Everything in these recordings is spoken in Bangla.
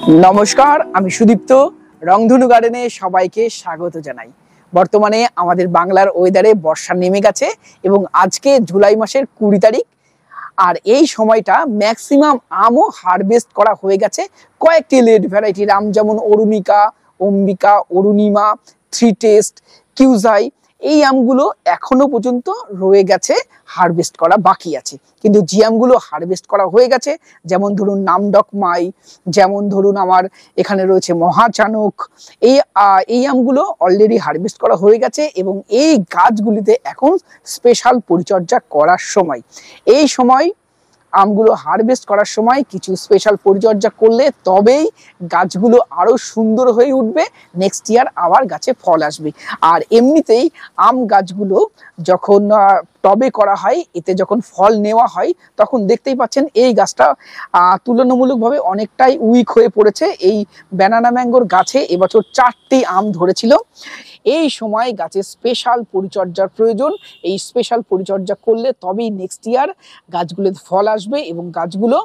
নমস্কার, আমি সুদীপ্ত। রংধনু গার্ডেনে সবাইকে স্বাগত জানাই। বর্তমানে আমাদের বাংলার ওয়েদারে বর্ষা নেমে গেছে এবং আজকে জুলাই মাসের 20 তারিখ। আর এই সময়টা ম্যাক্সিমাম আমও হারভেস্ট করা হয়ে গেছে। কয়েকটি লেট ভ্যারাইটির আম, যেমন অরুণিকা, অম্বিকা, অরুণিমা, থ্রি টেস্ট, কিউজাই, এই আমগুলো এখনো পর্যন্ত রয়ে গেছে, হারভেস্ট করা বাকি আছে। কিন্তু যে আমগুলো হারভেস্ট করা হয়ে গেছে, যেমন ধরুন নামডকমাই, যেমন ধরুন আমার এখানে রয়েছে মহাচানক, এই আমগুলো অলরেডি হারভেস্ট করা হয়ে গেছে এবং এই গাছগুলিতে এখন স্পেশাল পরিচর্যা করার সময়। এই সময় আমগুলো হারভেস্ট করার সময় কিছু স্পেশাল পরিচর্যা করলে তবেই গাছগুলো আরো সুন্দর হয়ে উঠবে, নেক্সট ইয়ার আবার গাছে ফল আসবে। আর এমনিতেই আম গাছগুলো যখন টবে করা হয়, এতে যখন ফল নেওয়া হয়, তখন দেখতেই পাচ্ছেন এই গাছটা তুলনামূলকভাবে অনেকটাই উইক হয়ে পড়েছে। এই ব্যানানা ম্যাঙ্গোর গাছে এবছর 4টি আম ধরেছিল। এই সময় গাছে স্পেশাল পরিচর্যার প্রয়োজন। এই স্পেশাল পরিচর্যা করলে তবেই নেক্সট ইয়ার গাছগুলোতে ফল আসবে এবং গাছগুলো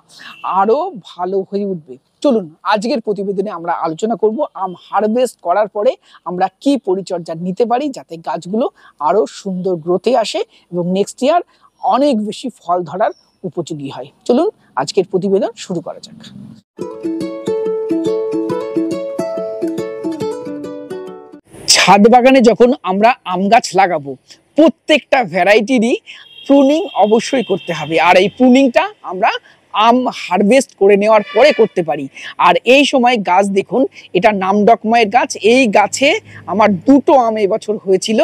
আরো ভালো হয়ে উঠবে। চলুন আজকের প্রতিবেদনে আমরা আলোচনা করব আম হারভেস্ট করার পরে আমরা কি পরিচর্যা নিতে পারি যাতে গাছগুলো আরো সুন্দর গ্রোথে আসে এবং নেক্সট ইয়ার অনেক বেশি ফল ধরার উপযোগী হয়। চলুন আজকের প্রতিবেদন শুরু করা যাক। ছাদ বাগানে যখন আমরা আম গাছ লাগাবো, প্রত্যেকটা ভ্যারাইটিরই প্রুনিং অবশ্যই করতে হবে। আর এই প্রুনিংটা আমরা আম হারভেস্ট করে নেওয়ার পরে করতে পারি। আর এই সময় গাছ দেখুন, এটা নামডকমাইয়ের গাছ। এই গাছে আমার 2টো আম এবছর হয়েছিল।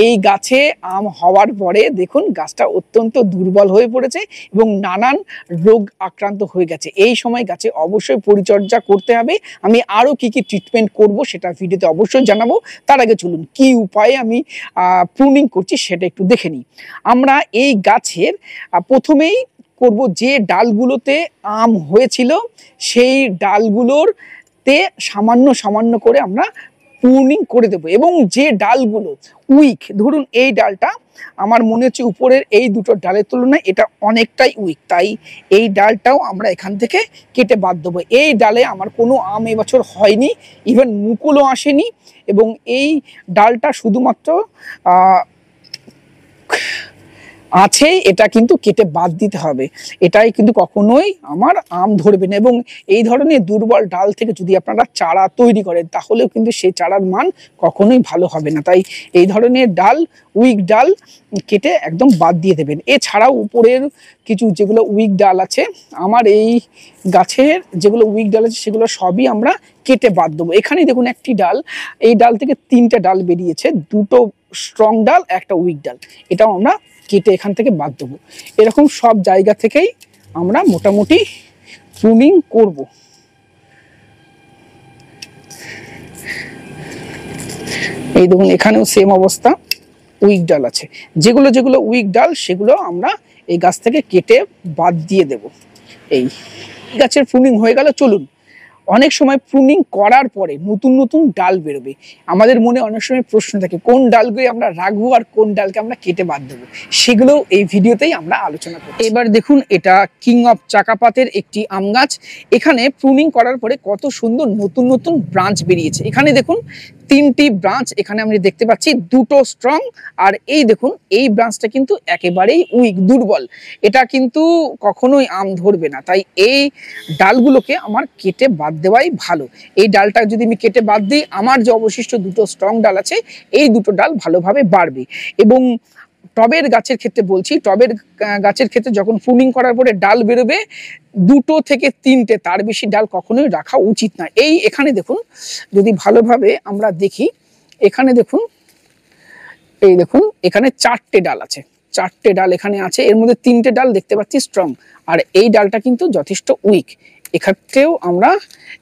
এই গাছে আম হওয়ার পরে দেখুন গাছটা অত্যন্ত দুর্বল হয়ে পড়েছে এবং নানান রোগ আক্রান্ত হয়ে গেছে। এই সময় গাছে অবশ্যই পরিচর্যা করতে হবে। আমি আরও কি কি ট্রিটমেন্ট করব সেটা ভিডিওতে অবশ্যই জানাবো। তার আগে চলুন কি উপায়ে আমি প্রুনিং করছি সেটা একটু দেখে নিই। আমরা এই গাছের প্রথমেই করব, যে ডালগুলোতে আম হয়েছিল সেই ডালগুলোতে সামান্য সামান্য করে আমরা প্রুনিং করে দেব। এবং যে ডালগুলো উইক, ধরুন এই ডালটা আমার মনে হচ্ছে উপরের এই দুটো ডালের তুলনায় এটা অনেকটাই উইক, তাই এই ডালটাও আমরা এখান থেকে কেটে বাদ দেবো। এই ডালে আমার কোনো আম এবছর হয়নি, ইভেন মুকুলও আসেনি এবং এই ডালটা শুধুমাত্র আছে, এটা কিন্তু কেটে বাদ দিতে হবে। এটাই কিন্তু কখনোই আমার আম ধরবে না। এবং এই ধরনের দুর্বল ডাল থেকে যদি আপনারা চারা তৈরি করেন তাহলেও কিন্তু সেই চারার মান কখনোই ভালো হবে না। তাই এই ধরনের ডাল, উইক ডাল কেটে একদম বাদ দিয়ে দেবেন। এছাড়াও উপরের কিছু যেগুলো উইক ডাল আছে, আমার এই গাছের যেগুলো উইক ডাল আছে সেগুলো সবই আমরা কেটে বাদ দেবো। এখানেই দেখুন একটি ডাল, এই ডাল থেকে 3টে ডাল বেরিয়েছে, 2টো স্ট্রং ডাল, একটা উইক ডাল, এটাও আমরা কেটে এখান থেকে বাদ দেবো। এরকম সব জায়গা থেকেই আমরা মোটামুটি প্রুনিং করব। এই দেখুন এখানেও সেম অবস্থা, উইক ডাল আছে। যেগুলো যেগুলো উইক ডাল সেগুলো আমরা এই গাছ থেকে কেটে বাদ দিয়ে দেব। এই গাছের প্রুনিং হয়ে গেল। চলুন, অনেক সময় প্রুনিং করার পরে নতুন নতুন ডাল বেরোবে। আমাদের মনে অনেক সময় প্রশ্ন থাকে কোন ডালগুলো আমরা রাখবো আর কোন ডালকে আমরা কেটে বাদ দেবো, সেগুলো এই ভিডিওতেই আমরা আলোচনা করব। এবার দেখুন, এটা কিং অফ চাকাপাতের একটি আম গাছ। এখানে প্রুনিং করার পরে কত সুন্দর নতুন নতুন ব্রাঞ্চ বেরিয়েছে। এখানে দেখুন 3টি ব্রাঞ্চ এখানে আমরা দেখতে পাচ্ছি, 2টো স্ট্রং আর এই দেখুন এই ব্রাঞ্চটা কিন্তু একেবারেই উইক, দুর্বল। এটা কিন্তু কখনোই আম ধরবে না। তাই এই ডালগুলোকে আমার কেটে বাদ দেওয়াই ভালো। এই ডালটা যদি আমি কেটে বাদ দিই, আমার যে অবশিষ্ট 2টো স্ট্রং ডাল আছে এই 2টো ডাল ভালোভাবে বাড়বে। এবং টবের গাছের ক্ষেত্রে বলছি, টবের গাছের ক্ষেত্রে যখন প্রুনিং করার পরে ডাল বেরোবে 2টো থেকে 3টে, তার বেশি ডাল কখনোই রাখা উচিত না। এই এখানে দেখুন, যদি ভালোভাবে আমরা দেখি, এখানে দেখুন, এই দেখুন এখানে 4টে ডাল আছে, 4টে ডাল এখানে আছে। এর মধ্যে 3টে ডাল দেখতে পাচ্ছি স্ট্রং, আর এই ডালটা কিন্তু যথেষ্ট উইক। এক্ষেত্রেও আমরা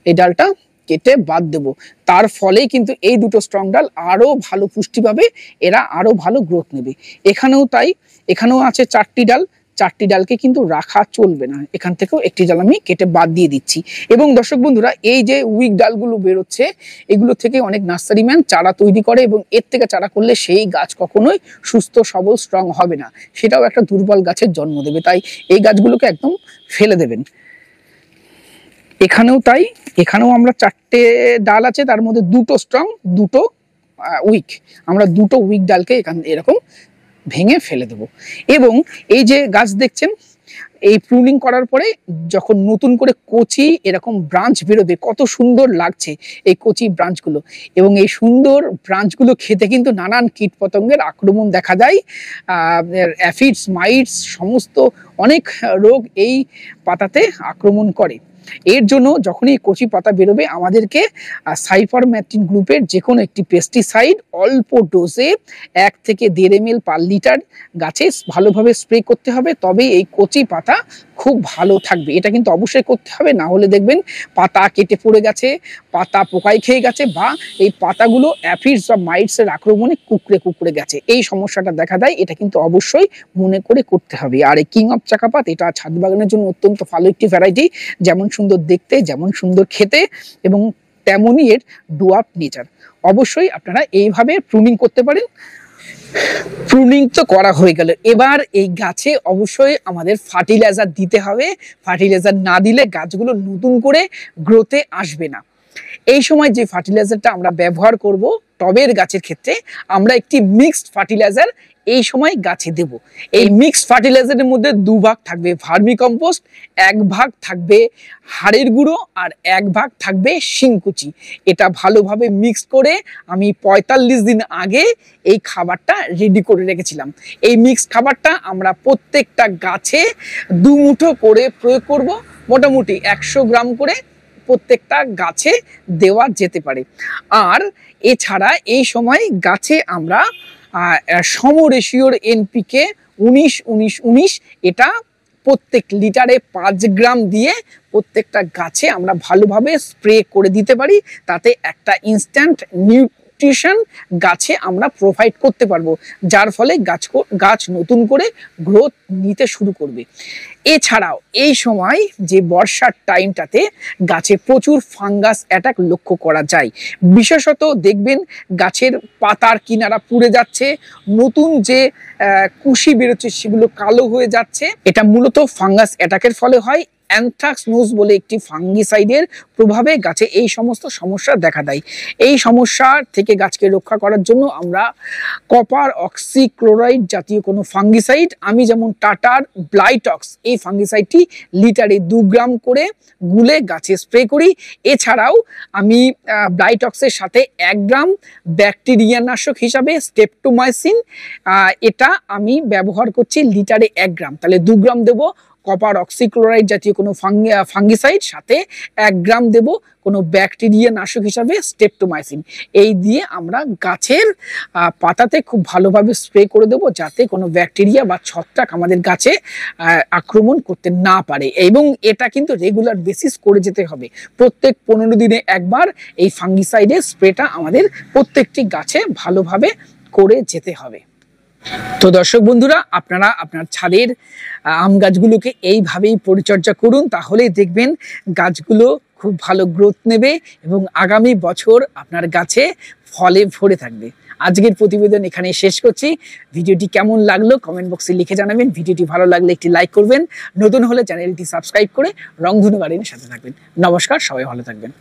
এই ডালটা কেটে বাদ দেব। তার ফলেই কিন্তু এই 2টো স্ট্রং ডাল আরো ভালো পুষ্টি পাবে, এরা আরো ভালো গ্রোথ নেবে। এখানেও তাই, এখানেও আছে 4টি ডাল, 4টি ডালকে কিন্তু রাখা চলবে না। এখান থেকেও একটি ডাল আমি কেটে বাদ দিয়ে দিচ্ছি। এবং দর্শক বন্ধুরা, এই যে উইক ডালগুলো বেরোচ্ছে এগুলো থেকে অনেক নার্সারিম্যান চারা তৈরি করে এবং এর থেকে চারা করলে সেই গাছ কখনোই সুস্থ সবল স্ট্রং হবে না, সেটাও একটা দুর্বল গাছের জন্ম দেবে। তাই এই গাছগুলোকে একদম ফেলে দেবেন। এখানেও তাই, এখানেও আমরা 4টে ডাল আছে, তার মধ্যে 2টো স্ট্রং, 2টো উইক। আমরা 2টো উইক ডালকে এরকম ভেঙে ফেলে দেব। এবং এই যে গাছ দেখছেন, এই প্রুনিং করার পরে যখন নতুন করে কচি এরকম ব্রাঞ্চ বেরোবে, কত সুন্দর লাগছে এই কচি ব্রাঞ্চগুলো। এবং এই সুন্দর ব্রাঞ্চগুলো খেতে কিন্তু নানান কীটপতঙ্গের আক্রমণ দেখা যায়, অ্যাফিডস, মাইটস, সমস্ত অনেক রোগ এই পাতাতে আক্রমণ করে। এর জন্য যখনই কচি পাতা বেরোবে আমাদেরকে সাইপারমেথ্রিন গ্রুপের যে কোনো একটি পেস্টিসাইড অল্প ডোজে 1 থেকে 1.5 ml পার লিটার গাছে ভালোভাবে স্প্রে করতে হবে, তবেই এই কচি পাতা খুব ভালো থাকবে। এটা কিন্তু অবশ্যই করতে হবে, না হলে দেখবেন পাতা কেটে পড়ে গেছে, পাতা পোকায় খেয়ে গেছে, বা এই পাতাগুলো অ্যাফিডস বা মাইটসের আক্রমণে কুঁকড়ে কুঁকড়ে গেছে, এই সমস্যাটা দেখা দেয়। এটা কিন্তু অবশ্যই মনে করে করতে হবে। আর এই কিং অফ চাকাপাত এটা ছাদ বাগানের জন্য অত্যন্ত ভালো একটি ভ্যারাইটি, যেমন সুন্দর দেখতে, যেমন সুন্দর খেতে, এবং তেমনই এর ডুয়ার্ফ নেচার। অবশ্যই আপনারা এইভাবে প্রুনিং করতে পারেন। প্রুনিং তো করা হয়ে গেল, এবার এই গাছে অবশ্যই আমাদের ফার্টিলাইজার দিতে হবে। ফার্টিলাইজার না দিলে গাছগুলো নতুন করে গ্রোথে আসবে না। এই সময় যে ফার্টিলাইজারটা আমরা ব্যবহার করব টবের গাছের ক্ষেত্রে, আমরা একটি মিক্সড ফার্টিলাইজার এই সময় গাছে দেব। এই মিক্সড ফার্টিলাইজারের মধ্যে 2 ভাগ থাকবে ভার্মি কম্পোস্ট, 1 ভাগ থাকবে হাড়ের গুঁড়ো, আর 1 ভাগ থাকবে শিংকুচি। এটা ভালোভাবে মিক্স করে আমি 45 দিন আগে এই খাবারটা রেডি করে রেখেছিলাম। এই মিক্সড খাবারটা আমরা প্রত্যেকটা গাছে 2 মুঠো করে প্রয়োগ করব, মোটামুটি 100 গ্রাম করে প্রত্যেকটা গাছে দেওয়া যেতে পারে। আর এছাড়া এই সময় গাছে আমরা সম রেশিওর এনপিকে 19-19-19 এটা প্রত্যেক লিটারে 5 গ্রাম দিয়ে প্রত্যেকটা গাছে আমরা ভালোভাবে স্প্রে করে দিতে পারি। তাতে একটা ইনস্ট্যান্ট নিউট্রিশন গাছে আমরা প্রোভাইড করতে পারবো, যার ফলে গাছ নতুন করে গ্রোথ নিতে শুরু করবে। এছাড়াও এই সময় যে বর্ষার টাইমটাতে গাছে প্রচুর ফাঙ্গাস অ্যাটাক লক্ষ্য করা যায়। বিশেষত দেখবেন গাছের পাতার কিনারা পুড়ে যাচ্ছে, নতুন যে কুশি বেরোচ্ছে সেগুলো কালো হয়ে যাচ্ছে। এটা মূলত ফাঙ্গাস অ্যাটাকের ফলে হয়। অ্যানথ্রাক্সনোজ বলে একটি ফাঙ্গিসাইডের প্রভাবে গাছে এই সমস্ত সমস্যা দেখা দেয়। এই সমস্যার থেকে গাছকে রক্ষা করার জন্য আমরা কপার অক্সিক্লোরাইড জাতীয় কোনো ফাঙ্গিসাইড, আমি যেমন টাটার ব্লাইটক্স এই ফাঙ্গিসাইডটি লিটারে 2 গ্রাম করে গুলে গাছে স্প্রে করি। এছাড়াও আমি ব্লাইটক্সের সাথে 1 গ্রাম ব্যাকটেরিয়া নাশক হিসাবে স্টেপটোমাইসিন, এটা আমি ব্যবহার করছি লিটারে 1 গ্রাম, তাহলে 2 গ্রাম দেবো কপার অক্সিক্লোরাইড জাতীয় কোনো ফাঙ্গিসাইড, সাথে 1 গ্রাম দেব কোনো ব্যাকটেরিয়া নাশক হিসাবে স্টেপটোমাইসিন। এই দিয়ে আমরা গাছের পাতাতে খুব ভালোভাবে স্প্রে করে দেবো, যাতে কোনো ব্যাকটেরিয়া বা ছত্রাক আমাদের গাছে আক্রমণ করতে না পারে। এবং এটা কিন্তু রেগুলার বেসিস করে যেতে হবে, প্রত্যেক 15 দিনে একবার এই ফাঙ্গিসাইডের স্প্রেটা আমাদের প্রত্যেকটি গাছে ভালোভাবে করে যেতে হবে। তো দর্শক বন্ধুরা, আপনারা আপনার ছাদের আম গাছগুলোকে এইভাবেই পরিচর্যা করুন, তাহলেই দেখবেন গাছগুলো খুব ভালো গ্রোথ নেবে এবং আগামী বছর আপনার গাছে ফলে ভরে থাকবে। আজকের প্রতিবেদন এখানেই শেষ করছি। ভিডিওটি কেমন লাগলো কমেন্ট বক্সে লিখে জানাবেন। ভিডিওটি ভালো লাগলে একটি লাইক করবেন, নতুন হলে চ্যানেলটি সাবস্ক্রাইব করে রংধনু গার্ডেনের সাথে থাকবেন। নমস্কার, সবাই ভালো থাকবেন।